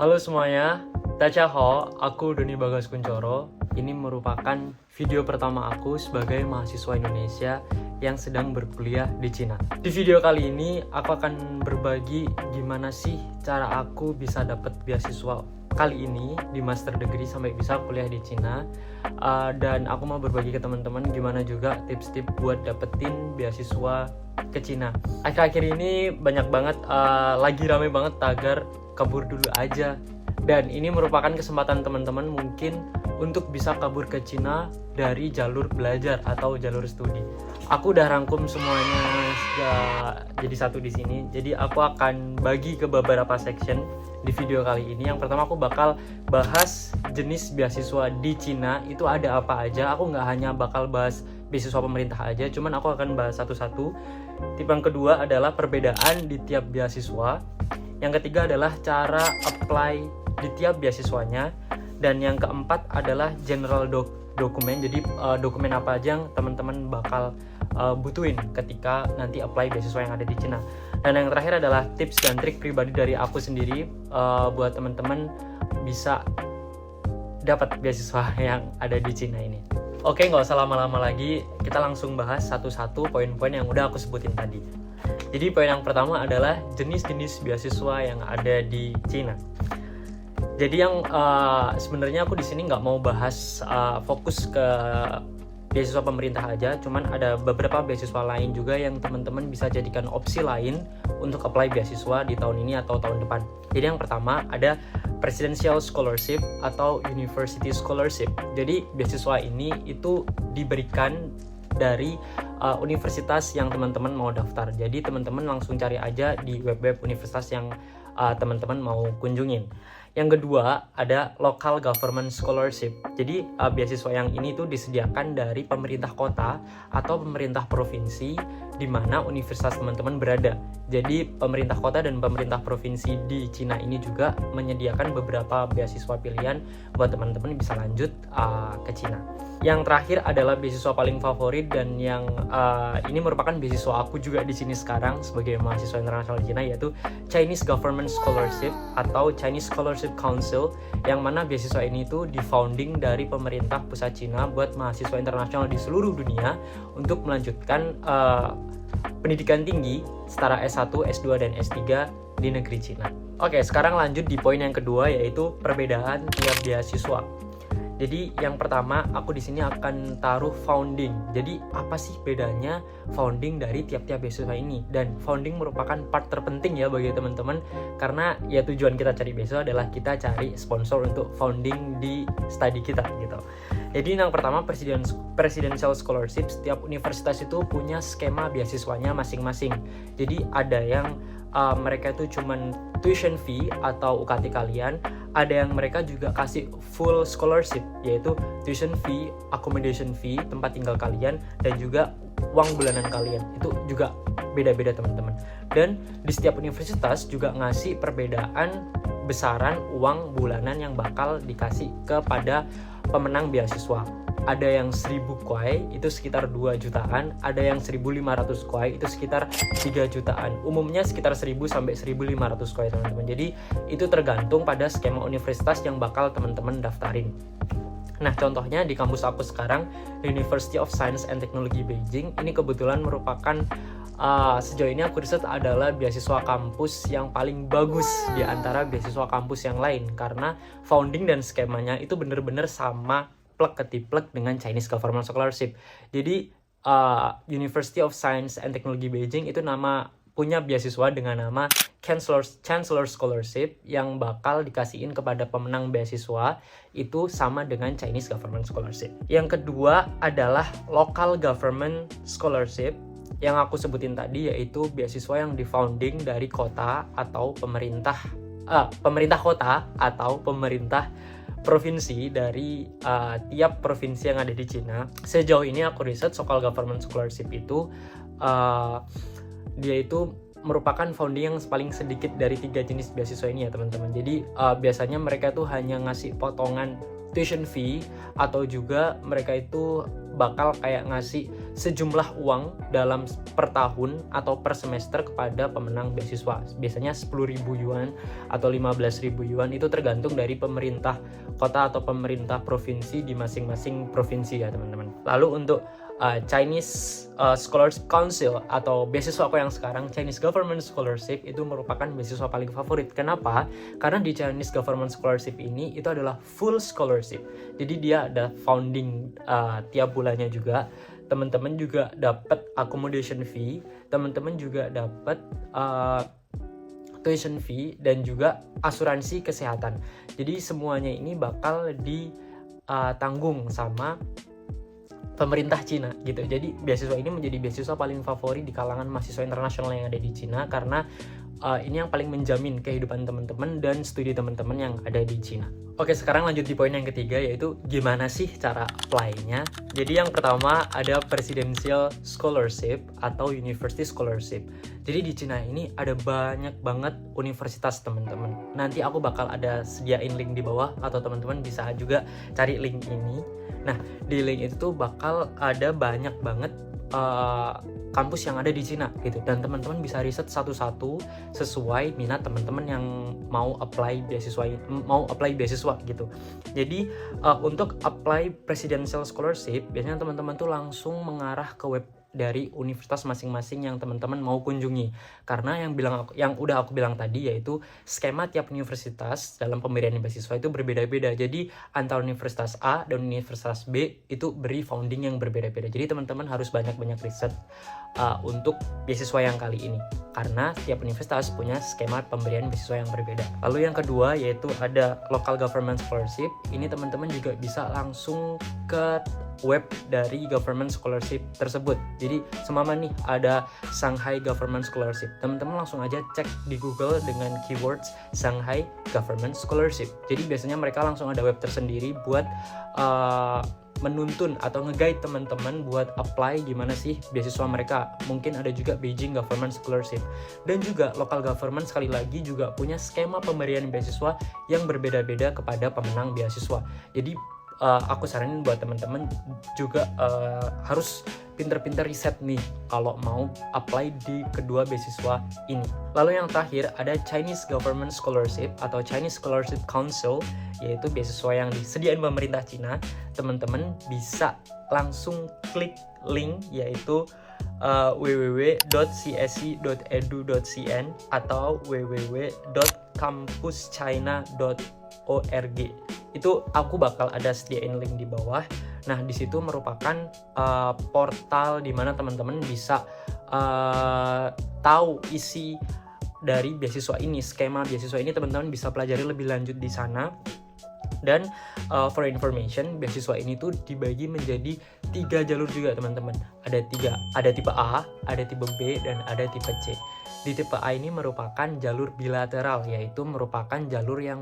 Halo semuanya, Dacaho, aku Doni Bagas Kuncoro. Ini merupakan video pertama aku sebagai mahasiswa Indonesia yang sedang berkuliah di Cina. Di video kali ini, aku akan berbagi gimana sih cara aku bisa dapat beasiswa kali ini di master degree sampai bisa kuliah di Cina. Dan aku mau berbagi ke teman-teman gimana juga tips-tips buat dapetin beasiswa ke Cina. Akhir-akhir ini banyak banget, lagi rame banget tagar kabur dulu aja. Dan ini merupakan kesempatan teman-teman mungkin untuk bisa kabur ke Cina dari jalur belajar atau jalur studi. Aku udah rangkum semuanya jadi satu di sini. Jadi aku akan bagi ke beberapa section di video kali ini. Yang pertama aku bakal bahas jenis beasiswa di Cina itu ada apa aja. Aku nggak hanya bakal bahas beasiswa pemerintah aja, cuman aku akan bahas satu-satu. Tipe yang kedua adalah perbedaan di tiap beasiswa. Yang ketiga adalah cara apply di tiap beasiswanya. Dan yang keempat adalah general dokumen. Jadi dokumen apa aja yang teman-teman bakal butuhin ketika nanti apply beasiswa yang ada di Cina. Dan yang terakhir adalah tips dan trik pribadi dari aku sendiri buat teman-teman bisa dapat beasiswa yang ada di Cina ini. Oke, nggak usah lama-lama lagi, kita langsung bahas satu-satu poin-poin yang udah aku sebutin tadi. Jadi poin yang pertama adalah jenis-jenis beasiswa yang ada di Cina. Jadi yang sebenarnya aku di sini nggak mau bahas fokus ke beasiswa pemerintah aja, cuman ada beberapa beasiswa lain juga yang teman-teman bisa jadikan opsi lain untuk apply beasiswa di tahun ini atau tahun depan. Jadi yang pertama ada Presidential Scholarship atau University Scholarship. Jadi beasiswa ini itu diberikan dari universitas yang teman-teman mau daftar. Jadi teman-teman langsung cari aja di web-web universitas yang teman-teman mau kunjungin. Yang kedua ada Local Government Scholarship. Jadi beasiswa yang ini tuh disediakan dari pemerintah kota atau pemerintah provinsi di mana universitas teman-teman berada. Jadi pemerintah kota dan pemerintah provinsi di Cina ini juga menyediakan beberapa beasiswa pilihan buat teman-teman bisa lanjut ke Cina. Yang terakhir adalah beasiswa paling favorit dan yang ini merupakan beasiswa aku juga di sini sekarang sebagai mahasiswa internasional di Cina, yaitu Chinese Government Scholarship atau Chinese Scholarship Council, yang mana beasiswa ini tuh di-founding dari pemerintah pusat Cina buat mahasiswa internasional di seluruh dunia untuk melanjutkan pendidikan tinggi setara S1, S2, dan S3 di negeri Cina. Oke, sekarang lanjut di poin yang kedua, yaitu perbedaan tiap beasiswa. Jadi yang pertama aku di sini akan taruh founding. Jadi apa sih bedanya founding dari tiap-tiap beasiswa ini? Dan founding merupakan part terpenting ya bagi teman-teman, karena ya tujuan kita cari beasiswa adalah kita cari sponsor untuk founding di studi kita gitu. Jadi yang pertama Presidential Scholarship. Setiap universitas itu punya skema beasiswanya masing-masing. Jadi ada yang mereka itu cuman tuition fee atau UKT kalian, ada yang mereka juga kasih full scholarship, yaitu tuition fee, accommodation fee, tempat tinggal kalian, dan juga uang bulanan kalian. Itu juga beda-beda teman-teman. Dan di setiap universitas juga ngasih perbedaan besaran uang bulanan yang bakal dikasih kepada pemenang beasiswa. Ada yang 1000 kuai itu sekitar 2 jutaan, ada yang 1500 kuai itu sekitar 3 jutaan. Umumnya sekitar 1000 sampai 1500 kuai teman-teman. Jadi itu tergantung pada skema universitas yang bakal teman-teman daftarin. Nah, contohnya di kampus aku sekarang, University of Science and Technology Beijing, ini kebetulan merupakan sejauh ini aku riset adalah beasiswa kampus yang paling bagus di antara beasiswa kampus yang lain, karena founding dan skemanya itu bener-bener sama plek ketiplek dengan Chinese Government Scholarship. Jadi University of Science and Technology Beijing itu punya beasiswa dengan nama Chancellor Scholarship yang bakal dikasihin kepada pemenang beasiswa itu sama dengan Chinese Government Scholarship. Yang kedua adalah Local Government Scholarship yang aku sebutin tadi, yaitu beasiswa yang di-founding dari kota atau pemerintah kota atau pemerintah provinsi dari tiap provinsi yang ada di Cina. Sejauh ini aku riset Local Government Scholarship itu dia itu merupakan founding yang paling sedikit dari 3 jenis beasiswa ini ya teman-teman. Jadi biasanya mereka tuh hanya ngasih potongan tuition fee, atau juga mereka itu bakal kayak ngasih sejumlah uang dalam per tahun atau per semester kepada pemenang beasiswa. Biasanya 10.000 yuan atau 15.000 yuan, itu tergantung dari pemerintah kota atau pemerintah provinsi di masing-masing provinsi ya teman-teman. Lalu untuk Chinese Scholars Council atau beasiswa aku yang sekarang, Chinese Government Scholarship, itu merupakan beasiswa paling favorit. Kenapa? Karena di Chinese Government Scholarship ini itu adalah full scholarship. Jadi dia ada founding tiap bulannya juga. Teman-teman juga dapat accommodation fee, teman-teman juga dapat tuition fee dan juga asuransi kesehatan. Jadi semuanya ini bakal ditanggung sama pemerintah Cina gitu. Jadi beasiswa ini menjadi beasiswa paling favorit di kalangan mahasiswa internasional yang ada di Cina, karena ini yang paling menjamin kehidupan teman-teman dan studi teman-teman yang ada di Cina. Oke, sekarang lanjut di poin yang ketiga, yaitu gimana sih cara apply-nya. Jadi yang pertama ada Presidential Scholarship atau University Scholarship. Jadi di Cina ini ada banyak banget universitas teman-teman. Nanti aku bakal ada sediain link di bawah, atau teman-teman bisa juga cari link ini. Nah, di link itu tuh bakal ada banyak banget kampus yang ada di Cina gitu, dan teman-teman bisa riset satu-satu sesuai minat teman-teman yang mau apply beasiswa gitu. Jadi untuk apply Presidential Scholarship, biasanya teman-teman tuh langsung mengarah ke web dari universitas masing-masing yang teman-teman mau kunjungi, karena yang udah aku bilang tadi, yaitu skema tiap universitas dalam pemberian beasiswa itu berbeda-beda. Jadi antara universitas A dan universitas B itu beri founding yang berbeda-beda. Jadi teman-teman harus banyak-banyak riset untuk beasiswa yang kali ini, karena setiap universitas punya skema pemberian beasiswa yang berbeda. Lalu yang kedua yaitu ada Local Government Scholarship. Ini teman-teman juga bisa langsung ke web dari government scholarship tersebut. Jadi seumpama nih ada Shanghai Government Scholarship, teman-teman langsung aja cek di Google dengan keywords Shanghai Government Scholarship. Jadi biasanya mereka langsung ada web tersendiri buat menuntun atau nge-guide teman-teman buat apply gimana sih beasiswa mereka. Mungkin ada juga Beijing Government Scholarship, dan juga local government sekali lagi juga punya skema pemberian beasiswa yang berbeda-beda kepada pemenang beasiswa. Jadi aku saranin buat teman-teman juga harus pinter-pinter riset nih kalau mau apply di kedua beasiswa ini. Lalu yang terakhir ada Chinese Government Scholarship atau Chinese Scholarship Council, yaitu beasiswa yang disediain pemerintah Cina. Teman-teman bisa langsung klik link, yaitu www.csc.edu.cn atau www.campuschina.org. Itu aku bakal ada sediain link di bawah. Nah, di situ merupakan portal di mana teman-teman bisa tahu isi dari beasiswa ini, skema beasiswa ini teman-teman bisa pelajari lebih lanjut di sana. Dan for information, beasiswa ini tuh dibagi menjadi 3 jalur juga teman-teman. Ada tipe A, ada tipe B, dan ada tipe C. Di tipe A ini merupakan jalur bilateral, yaitu merupakan jalur yang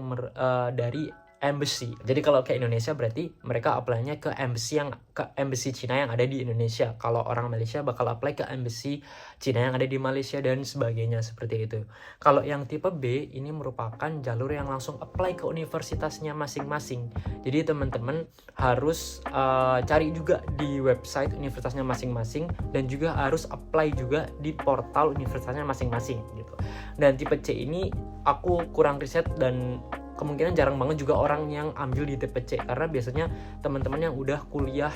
dari embassy. Jadi kalau ke Indonesia berarti mereka apply-nya ke embassy Cina yang ada di Indonesia. Kalau orang Malaysia bakal apply ke embassy Cina yang ada di Malaysia dan sebagainya, seperti itu. Kalau yang tipe B ini merupakan jalur yang langsung apply ke universitasnya masing-masing. Jadi teman-teman harus cari juga di website universitasnya masing-masing, dan juga harus apply juga di portal universitasnya masing-masing gitu. Dan tipe C ini aku kurang riset, dan kemungkinan jarang banget juga orang yang ambil di tipe C, karena biasanya teman-teman yang udah kuliah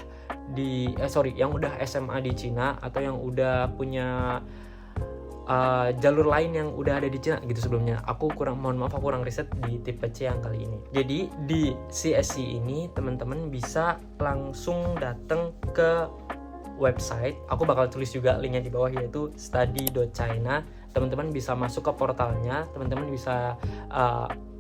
yang udah SMA di Cina atau yang udah punya jalur lain yang udah ada di Cina gitu sebelumnya. Aku kurang riset di tipe C yang kali ini. Jadi di CSC ini teman-teman bisa langsung datang ke website. Aku bakal tulis juga linknya di bawah, yaitu study.china. Teman-teman bisa masuk ke portalnya, teman-teman bisa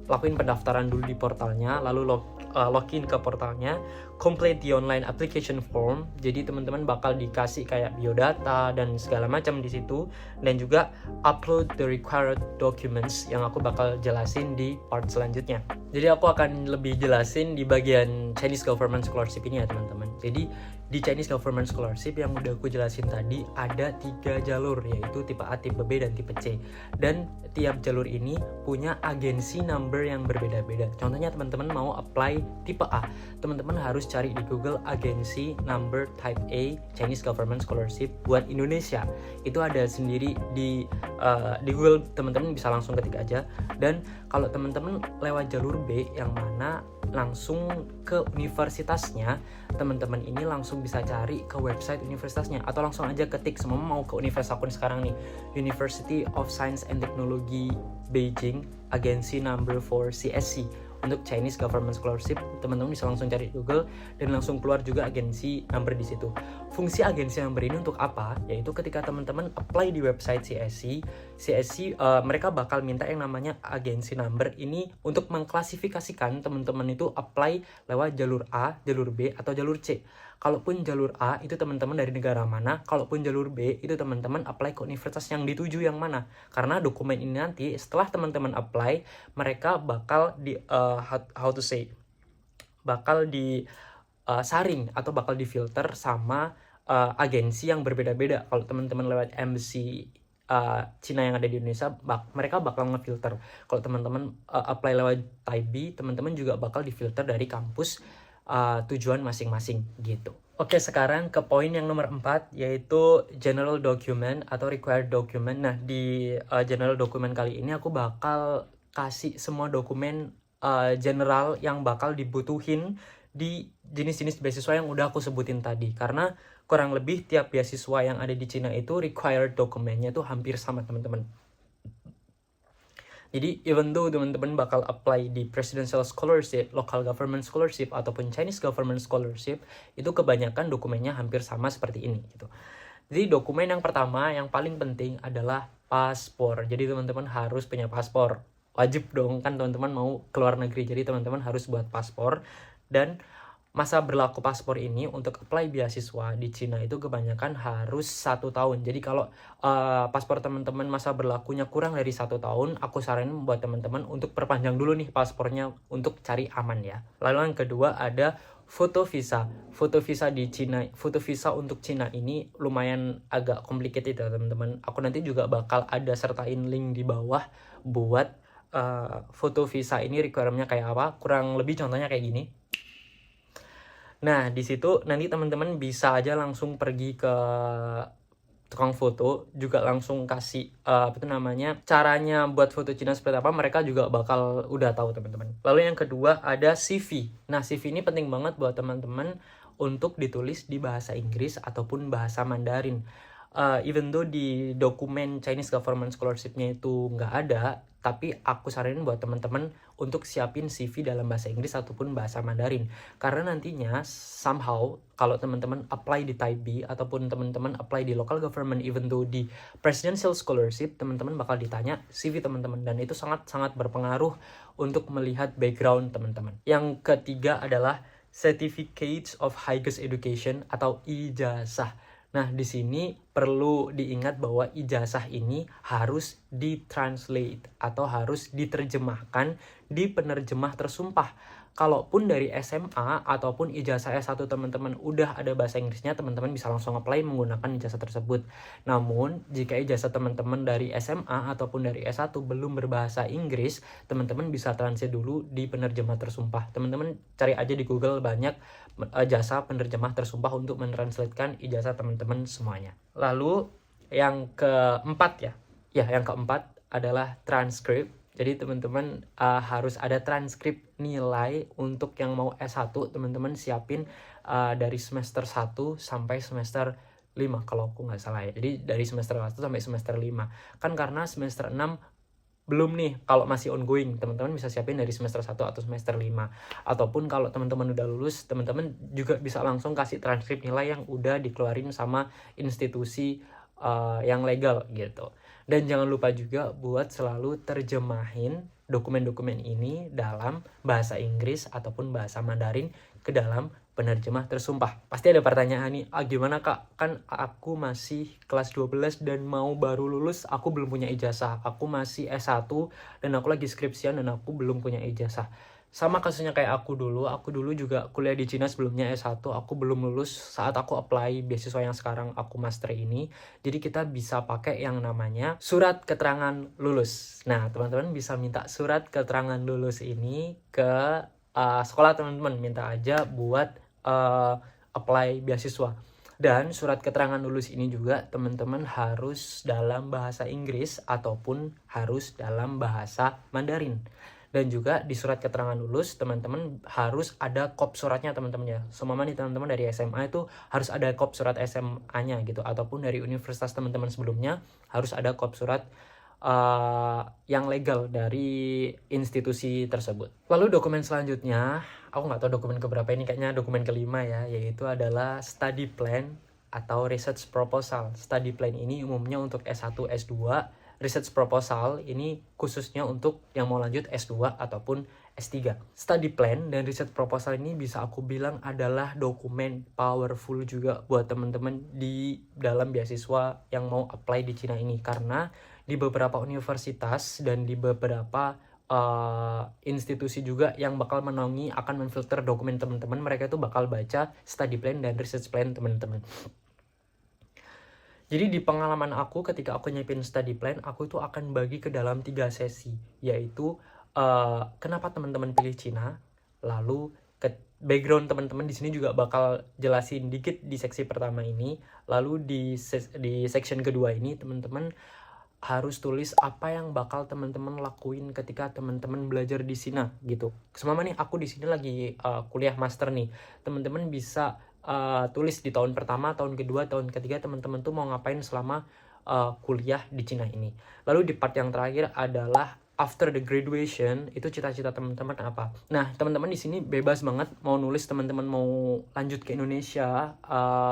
lakuin pendaftaran dulu di portalnya, lalu login ke portalnya, complete the online application form. Jadi teman-teman bakal dikasih kayak biodata dan segala macam di situ, dan juga upload the required documents yang aku bakal jelasin di part selanjutnya. Jadi aku akan lebih jelasin di bagian Chinese Government Scholarship ini ya teman-teman. Jadi di Chinese Government Scholarship yang udah aku jelasin tadi ada 3 jalur, yaitu tipe A, tipe B, dan tipe C. Dan tiap jalur ini punya agensi number yang berbeda-beda. Contohnya teman-teman mau apply tipe A, teman-teman harus cari di Google agensi number type A Chinese Government Scholarship buat Indonesia. Itu ada sendiri di Google, teman-teman bisa langsung ketik aja. Dan kalau teman-teman lewat jalur B yang mana langsung ke universitasnya, teman-teman ini langsung bisa cari ke website universitasnya, atau langsung aja ketik semua mau ke universitas aku sekarang nih, University of Science and Technology Beijing, agensi number 4 CSC. Untuk Chinese Government Scholarship, teman-teman bisa langsung cari Google dan langsung keluar juga agensi number di situ. Fungsi agensi number ini untuk apa? Yaitu ketika teman-teman apply di website CSC, mereka bakal minta yang namanya agensi number ini untuk mengklasifikasikan teman-teman itu apply lewat jalur A, jalur B, atau jalur C. Kalaupun jalur A itu teman-teman dari negara mana, kalaupun jalur B itu teman-teman apply ke universitas yang dituju yang mana. Karena dokumen ini nanti setelah teman-teman apply, mereka bakal bakal disaring atau bakal difilter sama agensi yang berbeda-beda. Kalau teman-teman lewat embassy Cina yang ada di Indonesia, mereka bakal ngefilter. Kalau teman-teman apply lewat Type B, teman-teman juga bakal difilter dari kampus tujuan masing-masing gitu. Oke, sekarang ke poin yang nomor 4, yaitu general document atau required document. Nah, di general document kali ini aku bakal kasih semua dokumen general yang bakal dibutuhin di jenis-jenis beasiswa yang udah aku sebutin tadi. Karena kurang lebih tiap beasiswa yang ada di Cina itu required dokumennya tuh hampir sama, teman-teman. Jadi even though teman-teman bakal apply di Presidential Scholarship, Local Government Scholarship, ataupun Chinese Government Scholarship, itu kebanyakan dokumennya hampir sama seperti ini gitu. Jadi dokumen yang pertama yang paling penting adalah paspor. Jadi teman-teman harus punya paspor. Wajib dong, kan teman-teman mau keluar negeri, jadi teman-teman harus buat paspor. Dan masa berlaku paspor ini untuk apply beasiswa di Cina itu kebanyakan harus 1 tahun. Jadi kalau paspor teman-teman masa berlakunya kurang dari 1 tahun, aku saranin buat teman-teman untuk perpanjang dulu nih paspornya untuk cari aman ya. Lalu yang kedua ada foto visa. Foto visa di Cina, foto visa untuk Cina ini lumayan agak complicated ya teman-teman. Aku nanti juga bakal ada sertain link di bawah buat foto visa ini requirement-nya kayak apa. Kurang lebih contohnya kayak gini. Nah, di situ nanti teman-teman bisa aja langsung pergi ke tukang foto, juga langsung kasih caranya buat foto Cina seperti apa, mereka juga bakal udah tahu, teman-teman. Lalu yang kedua ada CV. Nah, CV ini penting banget buat teman-teman untuk ditulis di bahasa Inggris ataupun bahasa Mandarin. Even though di dokumen Chinese Government Scholarship-nya itu nggak ada, tapi aku saranin buat teman-teman untuk siapin CV dalam bahasa Inggris ataupun bahasa Mandarin. Karena nantinya somehow kalau teman-teman apply di Type B ataupun teman-teman apply di local government, even though di Presidential Scholarship, teman-teman bakal ditanya CV teman-teman, dan itu sangat-sangat berpengaruh untuk melihat background teman-teman. Yang ketiga adalah Certificates of Highest Education atau ijazah. Nah, di sini perlu diingat bahwa ijazah ini harus ditranslate atau harus diterjemahkan di penerjemah tersumpah. Kalaupun dari SMA ataupun ijazah S1 teman-teman udah ada bahasa Inggrisnya, teman-teman bisa langsung apply menggunakan ijazah tersebut. Namun, jika ijazah teman-teman dari SMA ataupun dari S1 belum berbahasa Inggris, teman-teman bisa translate dulu di penerjemah tersumpah. Teman-teman cari aja di Google, banyak jasa penerjemah tersumpah untuk mentranslatekan ijazah teman-teman semuanya. Lalu yang keempat yang keempat adalah transkrip. Jadi teman-teman harus ada transkrip nilai untuk yang mau S1, teman-teman siapin dari semester 1 sampai semester 5 kalau aku nggak salah ya. Jadi dari semester 1 sampai semester 5. Kan karena semester 6 belum nih, kalau masih ongoing, teman-teman bisa siapin dari semester 1 atau semester 5. Ataupun kalau teman-teman udah lulus, teman-teman juga bisa langsung kasih transkrip nilai yang udah dikeluarin sama institusi yang legal gitu. Dan jangan lupa juga buat selalu terjemahin dokumen-dokumen ini dalam bahasa Inggris ataupun bahasa Mandarin ke dalam penerjemah tersumpah. Pasti ada pertanyaan nih, gimana kak? Kan aku masih kelas 12 dan mau baru lulus, aku belum punya ijazah. Aku masih S1 dan aku lagi skripsian dan aku belum punya ijazah. Sama kasusnya kayak aku dulu juga kuliah di Cina sebelumnya S1, aku belum lulus saat aku apply beasiswa yang sekarang aku master ini. Jadi kita bisa pakai yang namanya surat keterangan lulus. Nah, teman-teman bisa minta surat keterangan lulus ini ke sekolah teman-teman, minta aja buat apply beasiswa. Dan surat keterangan lulus ini juga teman-teman harus dalam bahasa Inggris ataupun harus dalam bahasa Mandarin. Dan juga di surat keterangan lulus teman-teman harus ada kop suratnya teman-teman ya. Semua nih teman-teman dari SMA itu harus ada kop surat SMA-nya gitu, ataupun dari universitas teman-teman sebelumnya harus ada kop surat yang legal dari institusi tersebut. Lalu dokumen selanjutnya, aku nggak tahu dokumen keberapa ini, kayaknya dokumen kelima ya, yaitu adalah study plan atau research proposal. Study plan ini umumnya untuk S1, S2. Research proposal ini khususnya untuk yang mau lanjut S2 ataupun S3. Study plan dan research proposal ini bisa aku bilang adalah dokumen powerful juga buat teman-teman di dalam beasiswa yang mau apply di Cina ini, karena di beberapa universitas dan di beberapa institusi juga yang bakal menaungi akan memfilter dokumen teman-teman, mereka itu bakal baca study plan dan research plan teman-teman. Jadi di pengalaman aku ketika aku nyiapin study plan, aku itu akan bagi ke dalam 3 sesi, yaitu kenapa teman-teman pilih Cina, lalu background teman-teman di sini juga bakal jelasin dikit di seksi pertama ini, lalu di section kedua ini teman-teman harus tulis apa yang bakal teman-teman lakuin ketika teman-teman belajar di Cina gitu. Semama nih aku di sini lagi kuliah master nih, teman-teman bisa tulis di tahun pertama, tahun kedua, tahun ketiga teman-teman tuh mau ngapain selama kuliah di Cina ini. Lalu di part yang terakhir adalah after the graduation, itu cita-cita teman-teman apa. Nah, teman-teman di sini bebas banget mau nulis teman-teman mau lanjut ke Indonesia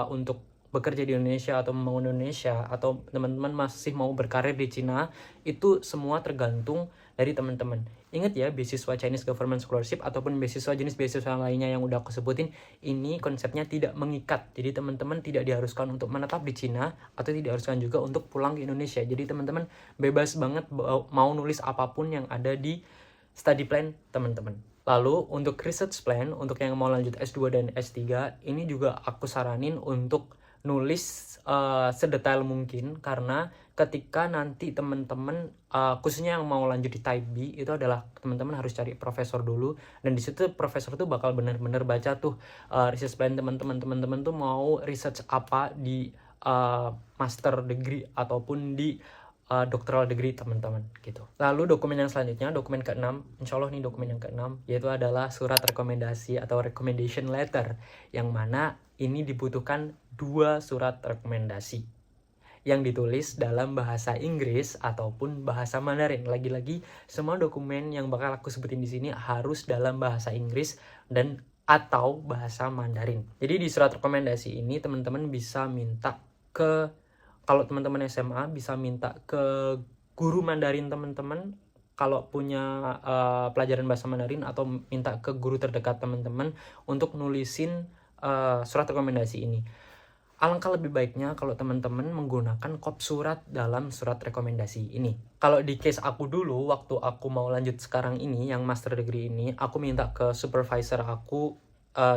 untuk bekerja di Indonesia atau membangun Indonesia, atau teman-teman masih mau berkarir di Cina, itu semua tergantung dari teman-teman. Ingat ya, beasiswa Chinese Government Scholarship ataupun beasiswa jenis beasiswa lainnya yang udah aku sebutin, ini konsepnya tidak mengikat. Jadi teman-teman tidak diharuskan untuk menetap di Cina atau tidak diharuskan juga untuk pulang ke Indonesia. Jadi teman-teman bebas banget mau nulis apapun yang ada di study plan teman-teman. Lalu untuk research plan, untuk yang mau lanjut S2 dan S3, ini juga aku saranin untuk nulis sedetail mungkin, karena ketika nanti teman-teman khususnya yang mau lanjut di type B, itu adalah teman-teman harus cari profesor dulu, dan di situ profesor tuh bakal benar-benar baca tuh research plan teman-teman tuh mau research apa di master degree ataupun di doctoral degree teman-teman gitu. Lalu dokumen yang selanjutnya, dokumen ke-6, insya Allah nih dokumen yang ke-6, yaitu adalah surat rekomendasi atau recommendation letter, yang mana ini dibutuhkan 2 surat rekomendasi yang ditulis dalam bahasa Inggris ataupun bahasa Mandarin. Lagi-lagi semua dokumen yang bakal aku sebutin di sini harus dalam bahasa Inggris dan atau bahasa Mandarin. Jadi di surat rekomendasi ini teman-teman bisa minta ke, kalau teman-teman SMA bisa minta ke guru Mandarin teman-teman kalau punya pelajaran bahasa Mandarin, atau minta ke guru terdekat teman-teman untuk nulisin surat rekomendasi ini. Alangkah lebih baiknya kalau teman-teman menggunakan kop surat dalam surat rekomendasi ini. Kalau di case aku dulu, waktu aku mau lanjut sekarang ini, yang master degree ini, aku minta ke supervisor aku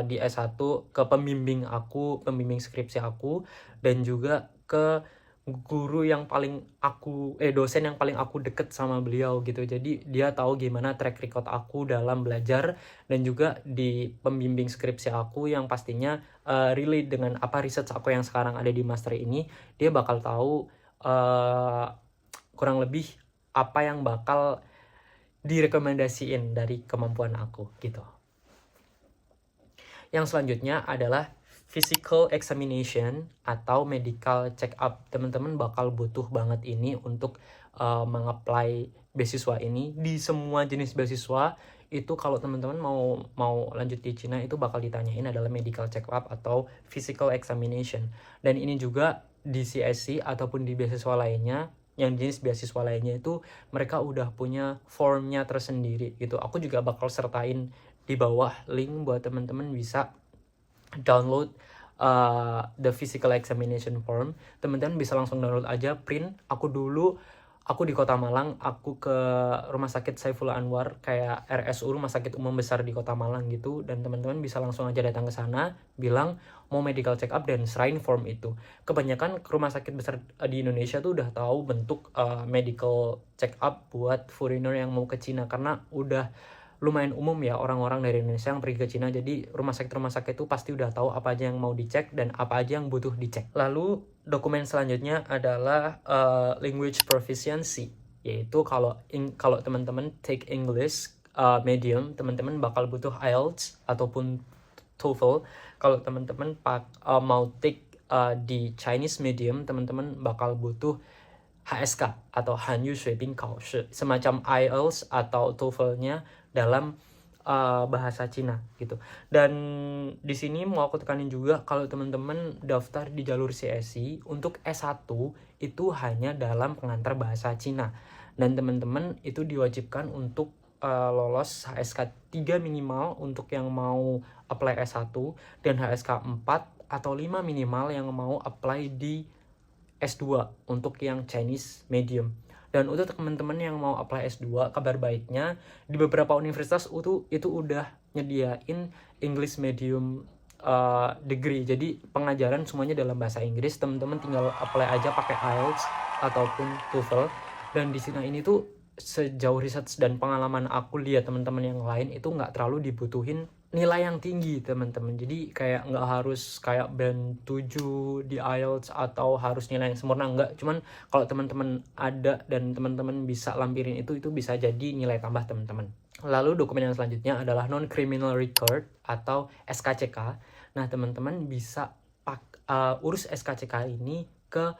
di S1, ke pembimbing aku, pembimbing skripsi aku, dan juga ke guru yang paling aku dosen yang paling aku deket sama beliau gitu. Jadi dia tahu gimana track record aku dalam belajar, dan juga di pembimbing skripsi aku yang pastinya relate dengan apa research aku yang sekarang ada di master ini, dia bakal tahu kurang lebih apa yang bakal direkomendasiin dari kemampuan aku gitu. Yang selanjutnya adalah physical examination atau medical check up. Teman-teman bakal butuh banget ini untuk mengapply beasiswa ini. Di semua jenis beasiswa itu kalau teman-teman mau lanjut di Cina itu bakal ditanyain adalah medical check up atau physical examination. Dan ini juga di CSC ataupun di beasiswa lainnya, yang jenis beasiswa lainnya itu mereka udah punya formnya tersendiri gitu. Aku juga bakal sertain di bawah link buat teman-teman bisa download the physical examination form. Teman-teman bisa langsung download aja, print. Aku di Kota Malang, aku ke Rumah Sakit Saifullah Anwar, kayak RSU, Rumah Sakit Umum Besar di Kota Malang gitu, dan teman-teman bisa langsung aja datang ke sana, bilang mau medical check up dan serahin form itu. Kebanyakan rumah sakit besar di Indonesia tuh udah tahu bentuk medical check up buat foreigner yang mau ke Cina, karena udah lumayan umum ya orang-orang dari Indonesia yang pergi ke Cina. Jadi rumah sakit itu pasti udah tahu apa aja yang mau dicek dan apa aja yang butuh dicek. Lalu dokumen selanjutnya adalah language proficiency, yaitu kalau teman-teman take English medium, teman-teman bakal butuh IELTS ataupun TOEFL. Kalau teman-teman mau take di Chinese medium, teman-teman bakal butuh HSK atau Hanyu Shuiping Kaoshi, semacam IELTS atau TOEFL-nya dalam bahasa Cina gitu. Dan di sini mau aku tekanin juga, kalau teman-teman daftar di jalur CSI untuk S1 itu hanya dalam pengantar bahasa Cina, dan teman-teman itu diwajibkan untuk lolos HSK 3 minimal untuk yang mau apply S1, dan HSK 4 atau 5 minimal yang mau apply di S2 untuk yang Chinese medium. Dan untuk teman-teman yang mau apply S2, kabar baiknya di beberapa universitas itu udah nyediain English medium degree. Jadi pengajaran semuanya dalam bahasa Inggris, teman-teman tinggal apply aja pakai IELTS ataupun TOEFL. Dan di sini ini tuh sejauh riset dan pengalaman aku lihat teman-teman yang lain itu nggak terlalu dibutuhin nilai yang tinggi teman-teman. Jadi kayak nggak harus kayak band 7 di IELTS atau harus nilai yang sempurna, enggak. Cuman kalau teman-teman ada dan teman-teman bisa lampirin itu bisa jadi nilai tambah teman-teman. Lalu dokumen yang selanjutnya adalah non-criminal record atau SKCK. Nah teman-teman bisa urus SKCK ini ke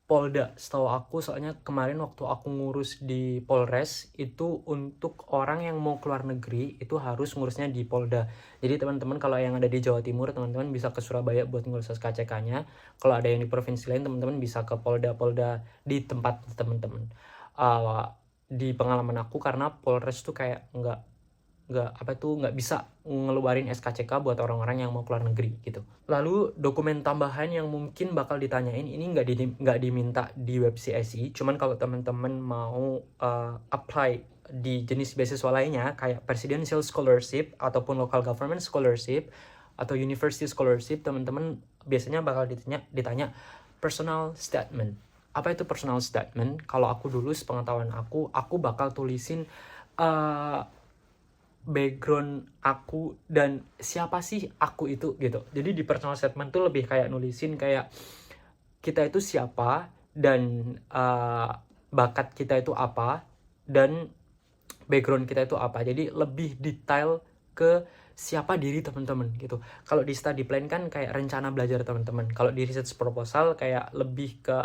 Polda, setahu aku, soalnya kemarin waktu aku ngurus di Polres itu untuk orang yang mau keluar negeri itu harus ngurusnya di Polda. Jadi teman-teman kalau yang ada di Jawa Timur, teman-teman bisa ke Surabaya buat ngurus SKCK-nya. Kalau ada yang di provinsi lain, teman-teman bisa ke Polda di tempat teman-teman. Di pengalaman aku, karena Polres tuh kayak nggak bisa ngeluarin SKCK buat orang-orang yang mau keluar negeri gitu. Lalu dokumen tambahan yang mungkin bakal ditanyain ini nggak diminta di web CSI, cuman kalau teman-teman mau apply di jenis beasiswa lainnya kayak presidential scholarship ataupun local government scholarship atau university scholarship, teman-teman biasanya bakal ditanya personal statement. Apa itu personal statement? Kalau aku dulu, sepengetahuan aku bakal tulisin background aku dan siapa sih aku itu gitu. Jadi di personal statement tuh lebih kayak nulisin kayak kita itu siapa dan bakat kita itu apa dan background kita itu apa. Jadi lebih detail ke siapa diri teman-teman gitu. Kalau di study plan kan kayak rencana belajar teman-teman. Kalau di research proposal kayak lebih ke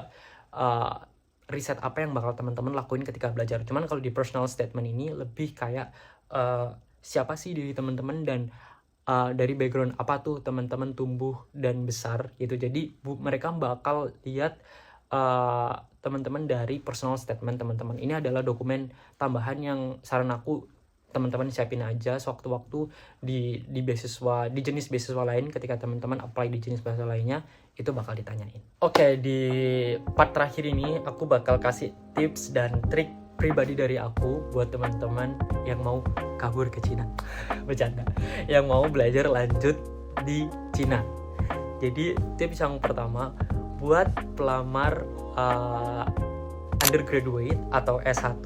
riset apa yang bakal teman-teman lakuin ketika belajar. Cuman kalau di personal statement ini lebih kayak siapa sih diri teman-teman dan dari background apa tuh teman-teman tumbuh dan besar gitu. Jadi mereka bakal lihat teman-teman dari personal statement teman-teman. Ini adalah dokumen tambahan yang saran aku teman-teman siapin aja sewaktu-waktu di beasiswa, di jenis beasiswa lain. Ketika teman-teman apply di jenis beasiswa lainnya, itu bakal ditanyain. Oke, di part terakhir ini aku bakal kasih tips dan trik pribadi dari aku buat teman-teman yang mau kabur ke Cina. Bercanda. Yang mau belajar lanjut di Cina. Jadi tips yang pertama, buat pelamar undergraduate atau S1,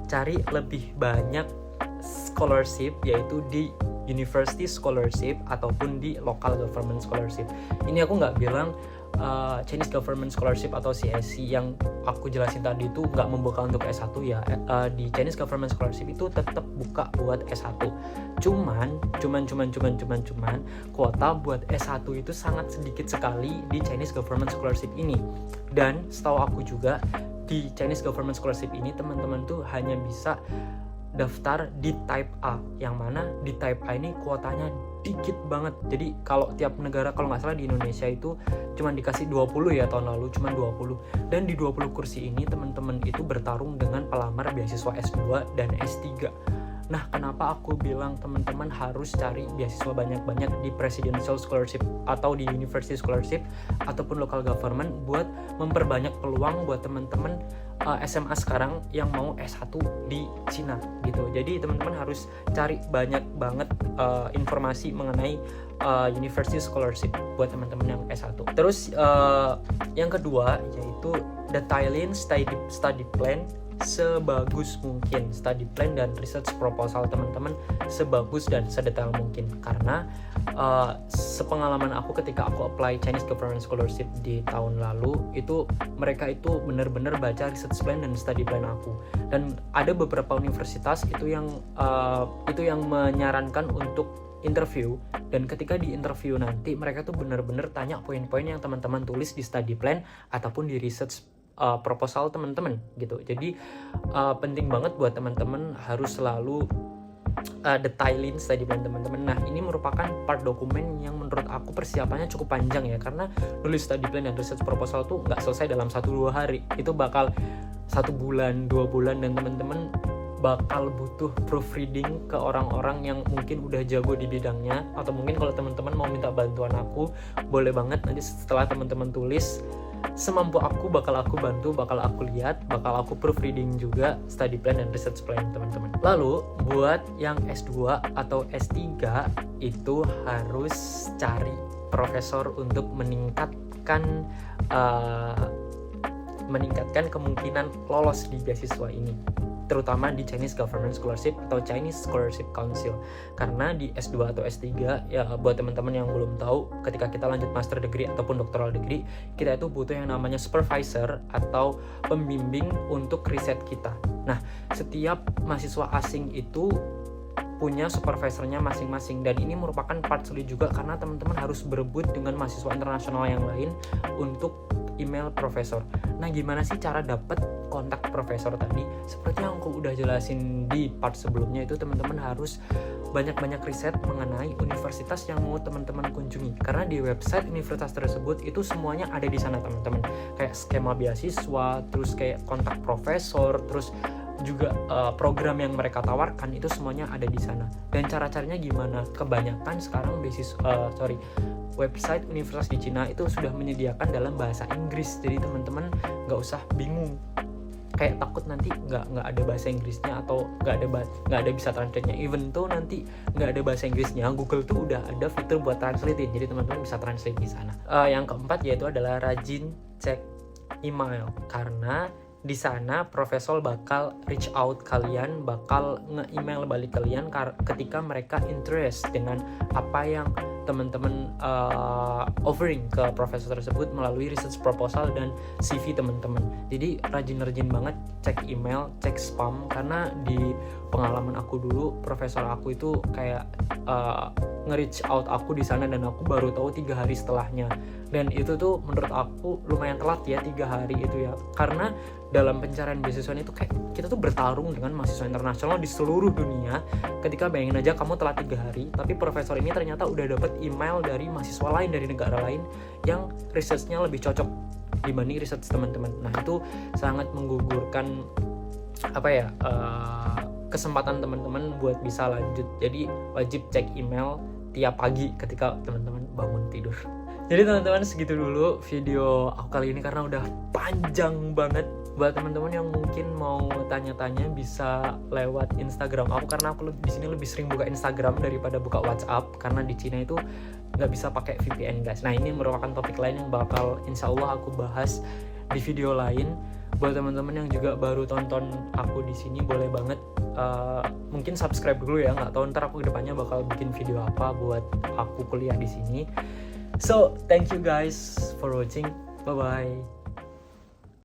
cari lebih banyak scholarship, yaitu di university scholarship ataupun di local government scholarship. Ini aku nggak bilang Chinese Government Scholarship atau CSC yang aku jelasin tadi itu nggak membuka untuk S1 ya. Di Chinese Government Scholarship itu tetap buka buat S1. Cuman kuota buat S1 itu sangat sedikit sekali di Chinese Government Scholarship ini. Dan setahu aku juga di Chinese Government Scholarship ini teman-teman tuh hanya bisa daftar di type A, yang mana di type A ini kuotanya dikit banget. Jadi kalau tiap negara, kalau nggak salah di Indonesia itu cuma dikasih 20 ya tahun lalu, cuma 20. Dan di 20 kursi ini teman-teman itu bertarung dengan pelamar beasiswa S2 dan S3. Nah, kenapa aku bilang teman-teman harus cari beasiswa banyak-banyak di presidential scholarship atau di university scholarship ataupun local government buat memperbanyak peluang buat teman-teman SMA sekarang yang mau S1 di Cina gitu. Jadi teman-teman harus cari banyak banget informasi mengenai university scholarship buat teman-teman yang S1. Terus yang kedua yaitu detailin study plan sebagus mungkin, study plan dan research proposal teman-teman sebagus dan sedetail mungkin. Karena sepengalaman aku ketika aku apply Chinese Government Scholarship di tahun lalu, itu mereka itu benar-benar baca research plan dan study plan aku. Dan ada beberapa universitas itu yang menyarankan untuk interview, dan ketika di interview nanti mereka tuh benar-benar tanya poin-poin yang teman-teman tulis di study plan ataupun di research proposal teman-teman gitu. Jadi penting banget buat teman-teman harus selalu detailin study plan teman-teman. Nah, ini merupakan part dokumen yang menurut aku persiapannya cukup panjang ya, karena nulis study plan dan research proposal tuh nggak selesai dalam 1-2 hari. Itu bakal 1 bulan, 2 bulan, dan teman-teman bakal butuh proofreading ke orang-orang yang mungkin udah jago di bidangnya. Atau mungkin kalau teman-teman mau minta bantuan aku, boleh banget. Nanti setelah teman-teman tulis, semampu aku bakal aku bantu, bakal aku lihat, bakal aku proofreading juga study plan dan research plan teman-teman. Lalu buat yang S2 atau S3 itu harus cari profesor untuk meningkatkan kemungkinan lolos di beasiswa ini, terutama di Chinese Government Scholarship atau Chinese Scholarship Council. Karena di S2 atau S3 ya, buat teman-teman yang belum tahu, ketika kita lanjut master degree ataupun doctoral degree, kita itu butuh yang namanya supervisor atau pembimbing untuk riset kita. Nah, setiap mahasiswa asing itu punya supervisornya masing-masing, dan ini merupakan part sulit juga karena teman-teman harus berebut dengan mahasiswa internasional yang lain untuk email profesor. Nah, gimana sih cara dapat kontak profesor tadi? Seperti yang aku udah jelasin di part sebelumnya, itu teman-teman harus banyak-banyak riset mengenai universitas yang mau teman-teman kunjungi, karena di website universitas tersebut itu semuanya ada di sana teman-teman, kayak skema beasiswa, terus kayak kontak profesor, terus juga program yang mereka tawarkan, itu semuanya ada di sana. Dan cara-caranya gimana? Kebanyakan sekarang website universitas di Cina itu sudah menyediakan dalam bahasa Inggris, jadi teman-teman nggak usah bingung kayak takut nanti nggak ada bahasa Inggrisnya atau nggak ada bisa translate-nya. Even tuh nanti nggak ada bahasa Inggrisnya, Google tuh udah ada fitur buat translate, jadi teman-teman bisa translate di sana. Yang keempat yaitu adalah rajin cek email, karena di sana profesor bakal reach out kalian, bakal nge-email balik kalian ketika mereka interest dengan apa yang teman-teman offering ke profesor tersebut melalui research proposal dan CV teman-teman. Jadi rajin-rajin banget cek email, cek spam, karena di pengalaman aku dulu, profesor aku itu kayak nge-reach out aku di sana dan aku baru tahu 3 hari setelahnya. Dan itu tuh menurut aku lumayan telat ya, 3 hari itu ya, karena dalam pencarian beasiswa itu kayak kita tuh bertarung dengan mahasiswa internasional di seluruh dunia. Ketika bayangin aja kamu telat 3 hari, tapi profesor ini ternyata udah dapet email dari mahasiswa lain dari negara lain yang researchnya lebih cocok dibanding research teman-teman. Nah, itu sangat menggugurkan kesempatan teman-teman buat bisa lanjut. Jadi wajib cek email tiap pagi ketika teman-teman bangun tidur. Jadi teman-teman, segitu dulu video aku kali ini karena udah panjang banget. Buat teman-teman yang mungkin mau tanya-tanya bisa lewat Instagram aku, karena aku di sini lebih sering buka Instagram daripada buka WhatsApp, karena di Cina itu nggak bisa pakai VPN guys. Nah, ini merupakan topik lain yang bakal insya Allah aku bahas di video lain. Buat teman-teman yang juga baru tonton aku di sini, boleh banget mungkin subscribe dulu ya. Nggak tahu ntar aku kedepannya bakal bikin video apa buat aku kuliah di sini. So thank you guys for watching. Bye bye.